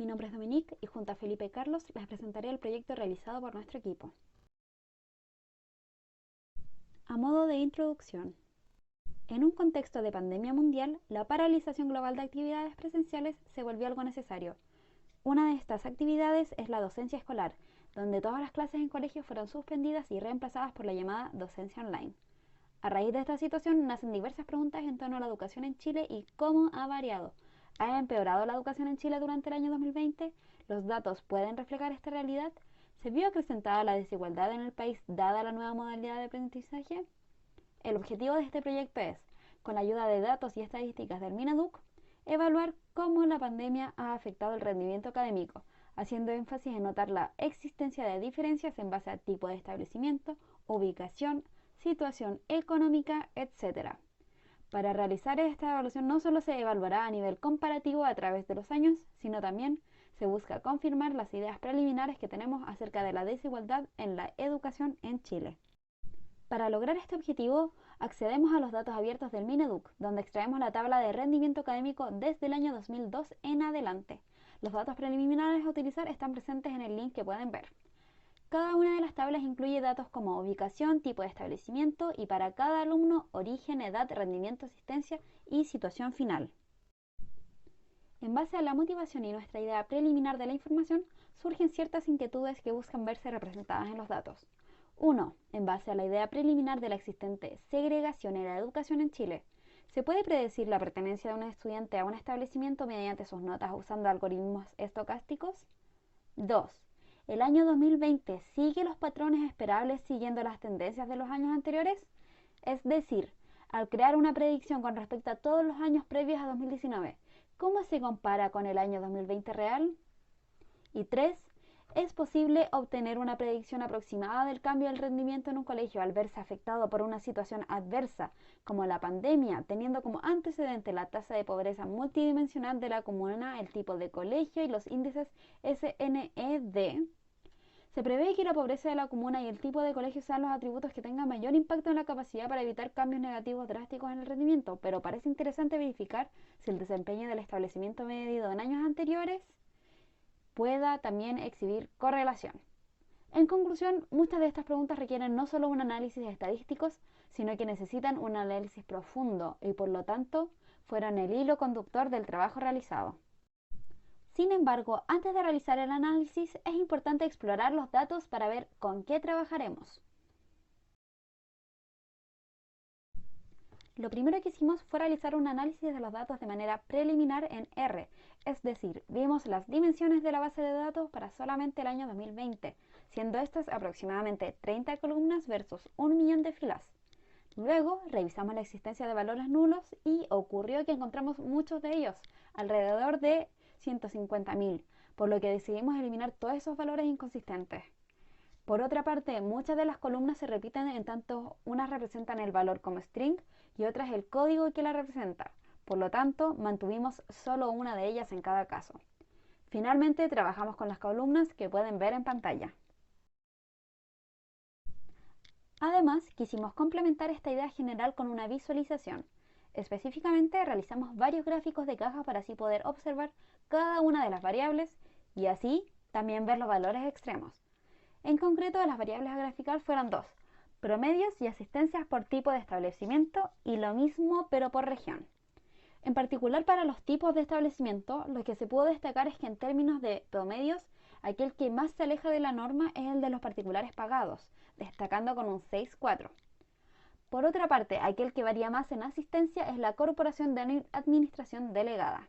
mi nombre es Dominique y junto a Felipe y Carlos les presentaré el proyecto realizado por nuestro equipo. A modo de introducción, en un contexto de pandemia mundial, la paralización global de actividades presenciales se volvió algo necesario. Una de estas actividades es la docencia escolar, donde todas las clases en colegios fueron suspendidas y reemplazadas por la llamada docencia online. A raíz de esta situación nacen diversas preguntas en torno a la educación en Chile y cómo ha variado. ¿Ha empeorado la educación en Chile durante el año 2020? ¿Los datos pueden reflejar esta realidad? ¿Se vio acrecentada la desigualdad en el país dada la nueva modalidad de aprendizaje? El objetivo de este proyecto es, con la ayuda de datos y estadísticas del Mineduc, evaluar cómo la pandemia ha afectado el rendimiento académico, haciendo énfasis en notar la existencia de diferencias en base a tipo de establecimiento, ubicación, situación económica, etc. Para realizar esta evaluación no solo se evaluará a nivel comparativo a través de los años, sino también se busca confirmar las ideas preliminares que tenemos acerca de la desigualdad en la educación en Chile. Para lograr este objetivo, accedemos a los datos abiertos del Mineduc, donde extraemos la tabla de rendimiento académico desde el año 2002 en adelante. Los datos preliminares a utilizar están presentes en el link que pueden ver. Cada una de las tablas incluye datos como ubicación, tipo de establecimiento y para cada alumno, origen, edad, rendimiento, asistencia y situación final. En base a la motivación y nuestra idea preliminar de la información, surgen ciertas inquietudes que buscan verse representadas en los datos. 1. En base a la idea preliminar de la existente segregación en la educación en Chile, ¿se puede predecir la pertenencia de un estudiante a un establecimiento mediante sus notas usando algoritmos estocásticos? 2. ¿El año 2020 sigue los patrones esperables siguiendo las tendencias de los años anteriores? Es decir, al crear una predicción con respecto a todos los años previos a 2019, ¿cómo se compara con el año 2020 real? Y 3. ¿Es posible obtener una predicción aproximada del cambio del rendimiento en un colegio al verse afectado por una situación adversa como la pandemia, teniendo como antecedente la tasa de pobreza multidimensional de la comuna, el tipo de colegio y los índices SNED? Se prevé que la pobreza de la comuna y el tipo de colegio sean los atributos que tengan mayor impacto en la capacidad para evitar cambios negativos drásticos en el rendimiento, pero parece interesante verificar si el desempeño del establecimiento medido en años anteriores pueda también exhibir correlación. En conclusión, muchas de estas preguntas requieren no solo un análisis estadísticos, sino que necesitan un análisis profundo y por lo tanto fueron el hilo conductor del trabajo realizado. Sin embargo, antes de realizar el análisis es importante explorar los datos para ver con qué trabajaremos. Lo primero que hicimos fue realizar un análisis de los datos de manera preliminar en R, es decir, vimos las dimensiones de la base de datos para solamente el año 2020, siendo estas aproximadamente 30 columnas versus 1 millón de filas. Luego revisamos la existencia de valores nulos y ocurrió que encontramos muchos de ellos, alrededor de 150.000, por lo que decidimos eliminar todos esos valores inconsistentes. Por otra parte, muchas de las columnas se repiten en tanto unas representan el valor como string y otras el código que la representa. Por lo tanto, mantuvimos solo una de ellas en cada caso. Finalmente, trabajamos con las columnas que pueden ver en pantalla. Además, quisimos complementar esta idea general con una visualización. Específicamente, realizamos varios gráficos de caja para así poder observar cada una de las variables y así también ver los valores extremos. En concreto, las variables a graficar fueron dos: promedios y asistencias por tipo de establecimiento y lo mismo pero por región. En particular para los tipos de establecimiento, lo que se pudo destacar es que en términos de promedios, aquel que más se aleja de la norma es el de los particulares pagados, destacando con un 6,4. Por otra parte, aquel que varía más en asistencia es la Corporación de Administración Delegada.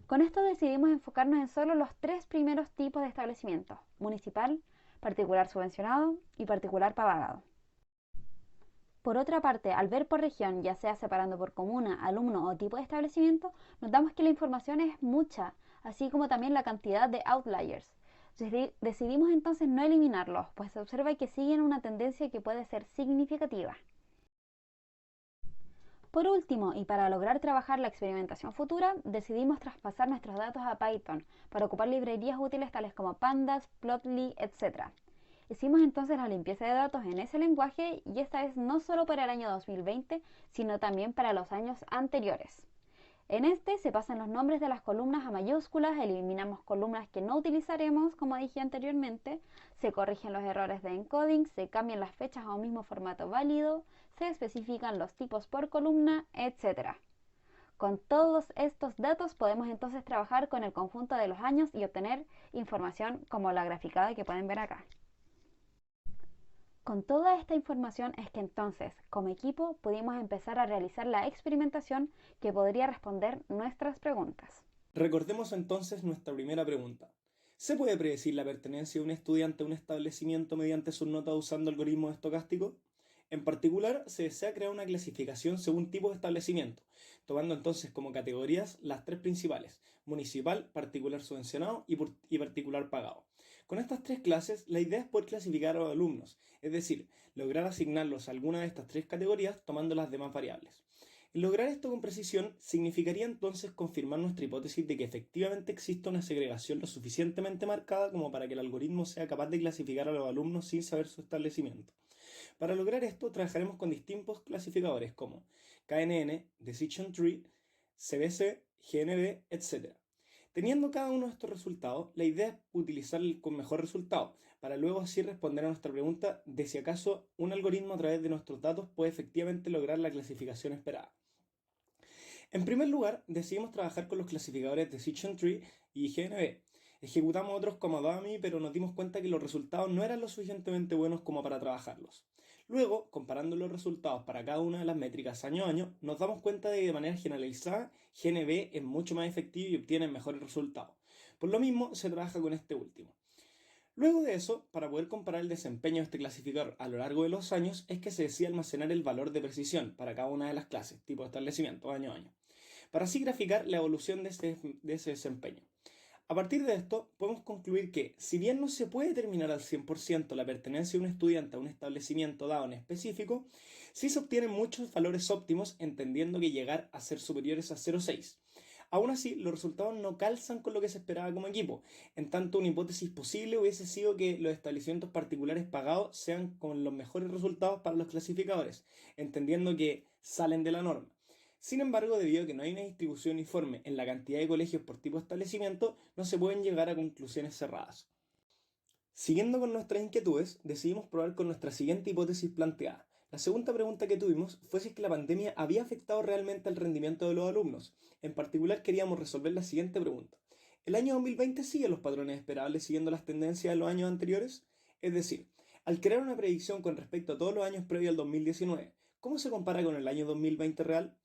Con esto decidimos enfocarnos en solo los tres primeros tipos de establecimiento: municipal, particular subvencionado y particular pagado. Por otra parte, al ver por región, ya sea separando por comuna, alumno o tipo de establecimiento, notamos que la información es mucha, así como también la cantidad de outliers. Decidimos entonces no eliminarlos, pues se observa que siguen una tendencia que puede ser significativa. Por último, y para lograr trabajar la experimentación futura, decidimos traspasar nuestros datos a Python para ocupar librerías útiles tales como Pandas, Plotly, etc. Hicimos entonces la limpieza de datos en ese lenguaje y esta vez no solo para el año 2020, sino también para los años anteriores. En este se pasan los nombres de las columnas a mayúsculas, eliminamos columnas que no utilizaremos, como dije anteriormente, se corrigen los errores de encoding, se cambian las fechas a un mismo formato válido, se especifican los tipos por columna, etc. Con todos estos datos podemos entonces trabajar con el conjunto de los años y obtener información como la graficada que pueden ver acá. Con toda esta información es que entonces, como equipo, pudimos empezar a realizar la experimentación que podría responder nuestras preguntas. Recordemos entonces nuestra primera pregunta. ¿Se puede predecir la pertenencia de un estudiante a un establecimiento mediante sus notas usando algoritmos estocásticos? En particular, se desea crear una clasificación según tipo de establecimiento, tomando entonces como categorías las tres principales: municipal, particular subvencionado y particular pagado. Con estas tres clases, la idea es poder clasificar a los alumnos, es decir, lograr asignarlos a alguna de estas tres categorías tomando las demás variables. Lograr esto con precisión significaría entonces confirmar nuestra hipótesis de que efectivamente existe una segregación lo suficientemente marcada como para que el algoritmo sea capaz de clasificar a los alumnos sin saber su establecimiento. Para lograr esto, trabajaremos con distintos clasificadores como KNN, Decision Tree, CBC, GNB, etc. Teniendo cada uno de estos resultados, la idea es utilizar el con mejor resultado, para luego así responder a nuestra pregunta de si acaso un algoritmo a través de nuestros datos puede efectivamente lograr la clasificación esperada. En primer lugar, decidimos trabajar con los clasificadores Decision Tree y GNB. Ejecutamos otros como Dummy, pero nos dimos cuenta que los resultados no eran lo suficientemente buenos como para trabajarlos. Luego, comparando los resultados para cada una de las métricas año a año, nos damos cuenta de que de manera generalizada GNB es mucho más efectivo y obtiene mejores resultados. Por lo mismo, se trabaja con este último. Luego de eso, para poder comparar el desempeño de este clasificador a lo largo de los años, es que se decide almacenar el valor de precisión para cada una de las clases, tipo de establecimiento, año a año, para así graficar la evolución de ese desempeño. A partir de esto, podemos concluir que, si bien no se puede determinar al 100% la pertenencia de un estudiante a un establecimiento dado en específico, sí se obtienen muchos valores óptimos, entendiendo que llegar a ser superiores a 0,6. Aún así, los resultados no calzan con lo que se esperaba como equipo, en tanto una hipótesis posible hubiese sido que los establecimientos particulares pagados sean con los mejores resultados para los clasificadores, entendiendo que salen de la norma. Sin embargo, debido a que no hay una distribución uniforme en la cantidad de colegios por tipo de establecimiento, no se pueden llegar a conclusiones cerradas. Siguiendo con nuestras inquietudes, decidimos probar con nuestra siguiente hipótesis planteada. La segunda pregunta que tuvimos fue si es que la pandemia había afectado realmente el rendimiento de los alumnos. En particular, queríamos resolver la siguiente pregunta. ¿El año 2020 sigue los patrones esperables siguiendo las tendencias de los años anteriores? Es decir, al crear una predicción con respecto a todos los años previos al 2019, ¿cómo se compara con el año 2020 real?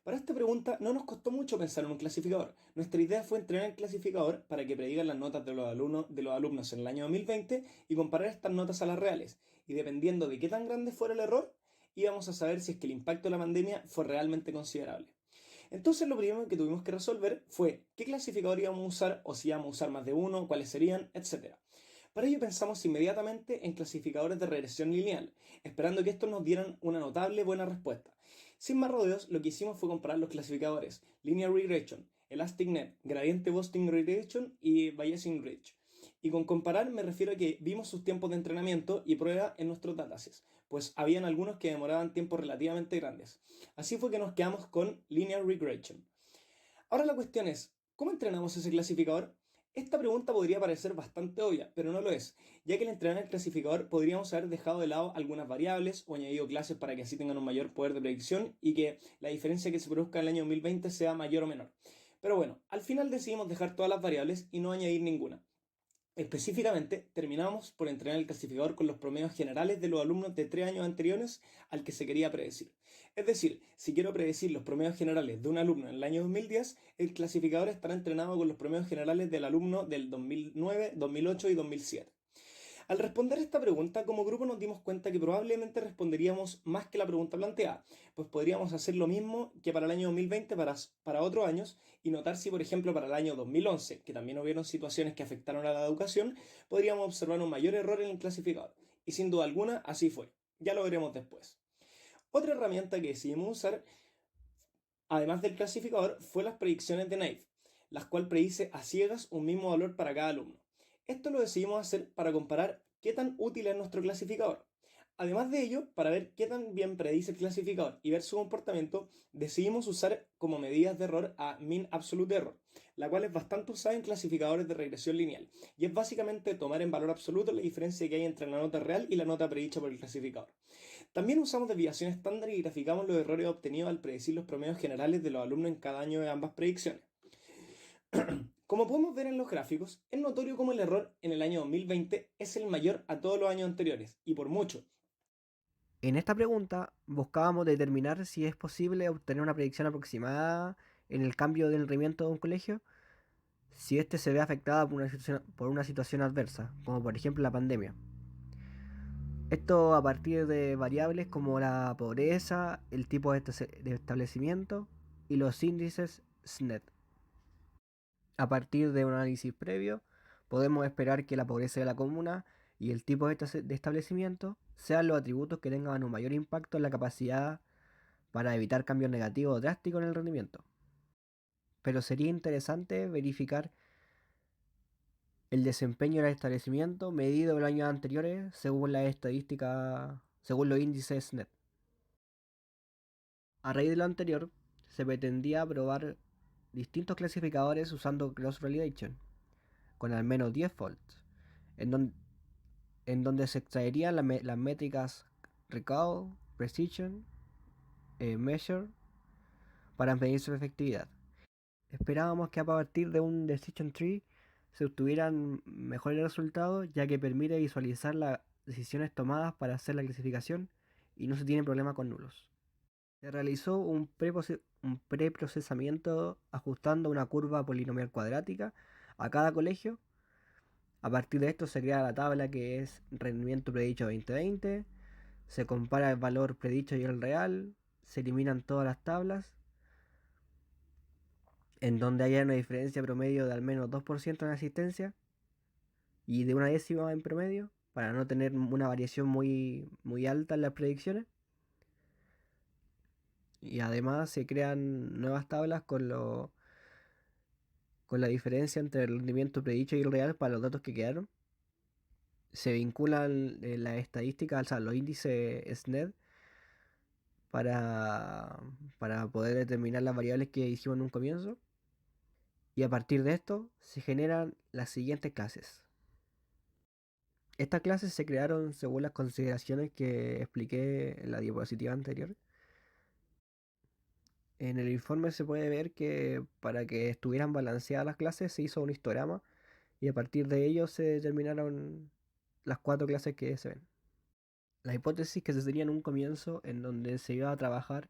Para esta pregunta no nos costó mucho pensar en un clasificador. Nuestra idea fue entrenar el clasificador para que prediga las notas de los alumnos en el año 2020 y comparar estas notas a las reales. Y dependiendo de qué tan grande fuera el error, íbamos a saber si es que el impacto de la pandemia fue realmente considerable. Entonces lo primero que tuvimos que resolver fue qué clasificador íbamos a usar, o si íbamos a usar más de uno, cuáles serían, etc. Para ello pensamos inmediatamente en clasificadores de regresión lineal, esperando que estos nos dieran una notable buena respuesta. Sin más rodeos, lo que hicimos fue comparar los clasificadores Linear Regression, ElasticNet, Gradiente Boosting Regression y Bayesian Ridge. Y con comparar me refiero a que vimos sus tiempos de entrenamiento y prueba en nuestros datasets, pues habían algunos que demoraban tiempos relativamente grandes. Así fue que nos quedamos con Linear Regression. Ahora la cuestión es, ¿cómo entrenamos ese clasificador? Esta pregunta podría parecer bastante obvia, pero no lo es, ya que al entrenar el clasificador podríamos haber dejado de lado algunas variables o añadido clases para que así tengan un mayor poder de predicción y que la diferencia que se produzca en el año 2020 sea mayor o menor. Pero bueno, al final decidimos dejar todas las variables y no añadir ninguna. Específicamente, terminamos por entrenar el clasificador con los promedios generales de los alumnos de 3 años anteriores al que se quería predecir. Es decir, si quiero predecir los promedios generales de un alumno en el año 2010, el clasificador estará entrenado con los promedios generales del alumno del 2009, 2008 y 2007. Al responder esta pregunta, como grupo nos dimos cuenta que probablemente responderíamos más que la pregunta planteada, pues podríamos hacer lo mismo que para el año 2020 para otros años y notar si, por ejemplo, para el año 2011, que también hubieron situaciones que afectaron a la educación, podríamos observar un mayor error en el clasificador. Y sin duda alguna, así fue. Ya lo veremos después. Otra herramienta que decidimos usar, además del clasificador, fue las predicciones de Naive, las cuales predice a ciegas un mismo valor para cada alumno. Esto lo decidimos hacer para comparar qué tan útil es nuestro clasificador. Además de ello, para ver qué tan bien predice el clasificador y ver su comportamiento, decidimos usar como medidas de error a Mean Absolute Error, la cual es bastante usada en clasificadores de regresión lineal, y es básicamente tomar en valor absoluto la diferencia que hay entre la nota real y la nota predicha por el clasificador. También usamos desviación estándar y graficamos los errores obtenidos al predecir los promedios generales de los alumnos en cada año de ambas predicciones. Como podemos ver en los gráficos, es notorio cómo el error en el año 2020 es el mayor a todos los años anteriores, y por mucho. En esta pregunta buscábamos determinar si es posible obtener una predicción aproximada en el cambio del rendimiento de un colegio si éste se ve afectado por una situación adversa, como por ejemplo la pandemia. Esto a partir de variables como la pobreza, el tipo de establecimiento y los índices SNET. A partir de un análisis previo, podemos esperar que la pobreza de la comuna y el tipo de establecimiento sean los atributos que tengan un mayor impacto en la capacidad para evitar cambios negativos drásticos en el rendimiento. Pero sería interesante verificar el desempeño del establecimiento medido en los años anteriores según las estadísticas, según los índices SNET. A raíz de lo anterior, se pretendía probar distintos clasificadores usando cross validation, con al menos 10 faults, en, en donde se extraerían las métricas recall, precision, measure, para medir su efectividad. Esperábamos que a partir de un decision tree se obtuvieran mejores resultados, ya que permite visualizar las decisiones tomadas para hacer la clasificación y no se tiene problema con nulos. Se realizó un preprocesamiento ajustando una curva polinomial cuadrática a cada colegio. A partir de esto se crea la tabla que es rendimiento predicho 2020, se compara el valor predicho y el real, se eliminan todas las tablas en donde haya una diferencia promedio de al menos 2% en asistencia y de una décima en promedio, para no tener una variación muy alta en las predicciones. Y además se crean nuevas tablas con la diferencia entre el rendimiento predicho y el real para los datos que quedaron. Se vinculan las estadísticas, o sea, los índices SNED para, para poder determinar las variables que hicimos en un comienzo. Y a partir de esto se generan las siguientes clases. Estas clases se crearon según las consideraciones que expliqué en la diapositiva anterior. En el informe se puede ver que para que estuvieran balanceadas las clases se hizo un histograma y a partir de ello se determinaron las 4 clases que se ven. La hipótesis que se tenía en un comienzo en donde se iba a trabajar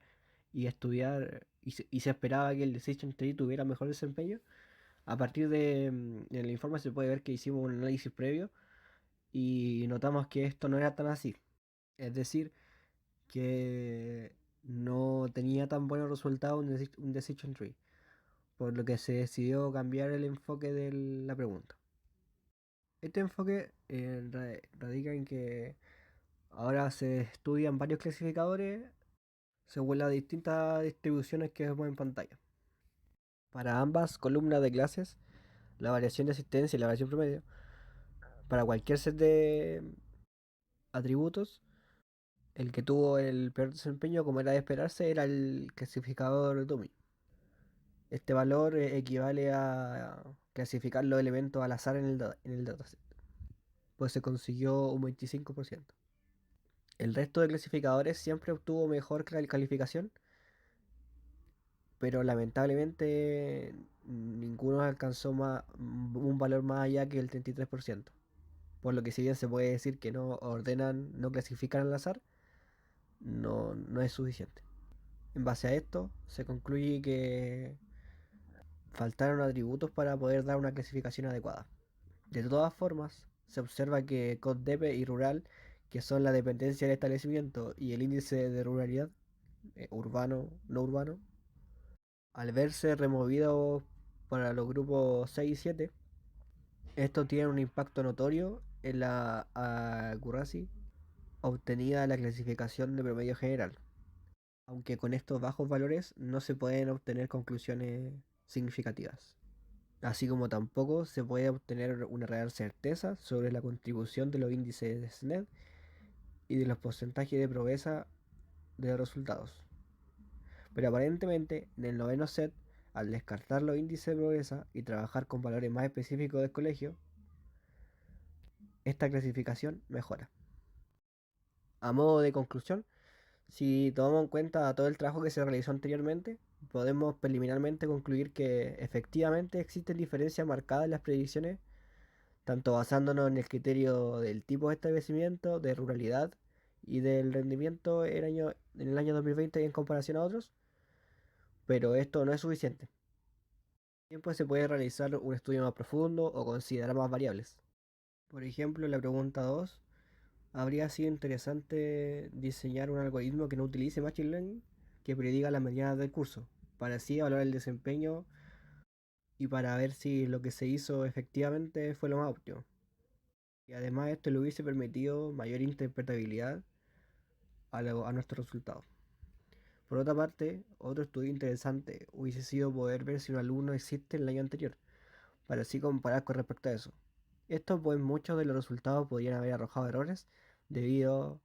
y estudiar y se esperaba que el Decision Tree tuviera mejor desempeño, a partir de en el informe se puede ver que hicimos un análisis previo y notamos que esto no era tan así. Es decir, que no tenía tan buenos resultados un Decision Tree, por lo que se decidió cambiar el enfoque de la pregunta. Este enfoque radica en que ahora se estudian varios clasificadores según las distintas distribuciones que vemos en pantalla. Para ambas columnas de clases, la variación de asistencia y la variación promedio, para cualquier set de atributos, el que tuvo el peor desempeño, como era de esperarse, era el clasificador dummy. Este valor equivale a clasificar los elementos al azar en el dataset, pues se consiguió un 25%. El resto de clasificadores siempre obtuvo mejor calificación, pero lamentablemente ninguno alcanzó un valor más allá que el 33%. Por lo que si bien se puede decir que no ordenan, no clasifican al azar, no es suficiente. En base a esto, se concluye que faltaron atributos para poder dar una clasificación adecuada. De todas formas, se observa que CODDEPE y rural, que son la dependencia del establecimiento y el índice de ruralidad, urbano, no urbano, al verse removidos para los grupos 6 y 7, esto tiene un impacto notorio en la accuracy obtenida en la clasificación de promedio general, aunque con estos bajos valores no se pueden obtener conclusiones significativas, así como tampoco se puede obtener una real certeza sobre la contribución de los índices de SNED y de los porcentajes de pobreza de los resultados. Pero aparentemente, en el noveno set, al descartar los índices de pobreza y trabajar con valores más específicos del colegio, esta clasificación mejora. A modo de conclusión, si tomamos en cuenta todo el trabajo que se realizó anteriormente, podemos preliminarmente concluir que efectivamente existen diferencias marcadas en las predicciones, tanto basándonos en el criterio del tipo de establecimiento, de ruralidad y del rendimiento en el año 2020 en comparación a otros, pero esto no es suficiente. Siempre se puede realizar un estudio más profundo o considerar más variables. Por ejemplo, en la pregunta 2, habría sido interesante diseñar un algoritmo que no utilice Machine Learning, que prediga las medianas del curso, para así evaluar el desempeño y para ver si lo que se hizo efectivamente fue lo más óptimo. Y además esto le hubiese permitido mayor interpretabilidad a nuestros resultados. Por otra parte, otro estudio interesante hubiese sido poder ver si un alumno existe en el año anterior, para así comparar con respecto a eso. Esto pues muchos de los resultados podrían haber arrojado errores debido a la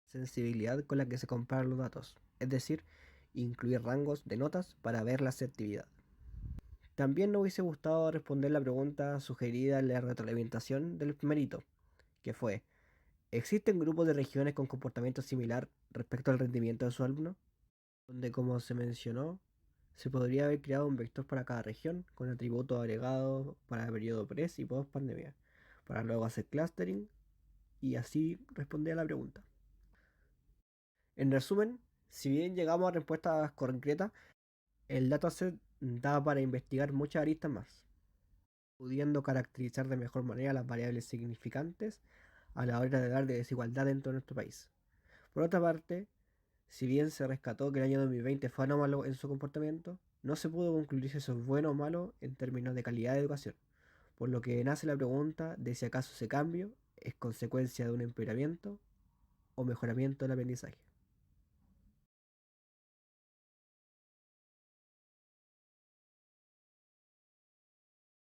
sensibilidad con la que se comparan los datos, es decir, incluir rangos de notas para ver la asertividad. También nos hubiese gustado responder la pregunta sugerida en la retroalimentación del primerito, que fue: ¿existen grupos de regiones con comportamiento similar respecto al rendimiento de sus alumnos? Donde, como se mencionó, se podría haber creado un vector para cada región, con atributos agregados para el periodo pre y post pandemia, para luego hacer clustering y así responder a la pregunta. En resumen, si bien llegamos a respuestas concretas, el dataset da para investigar muchas aristas más, pudiendo caracterizar de mejor manera las variables significantes a la hora de hablar de desigualdad dentro de nuestro país. Por otra parte, si bien se rescató que el año 2020 fue anómalo en su comportamiento, no se pudo concluir si eso es bueno o malo en términos de calidad de educación, por lo que nace la pregunta de si acaso ese cambio es consecuencia de un empeoramiento o mejoramiento del aprendizaje.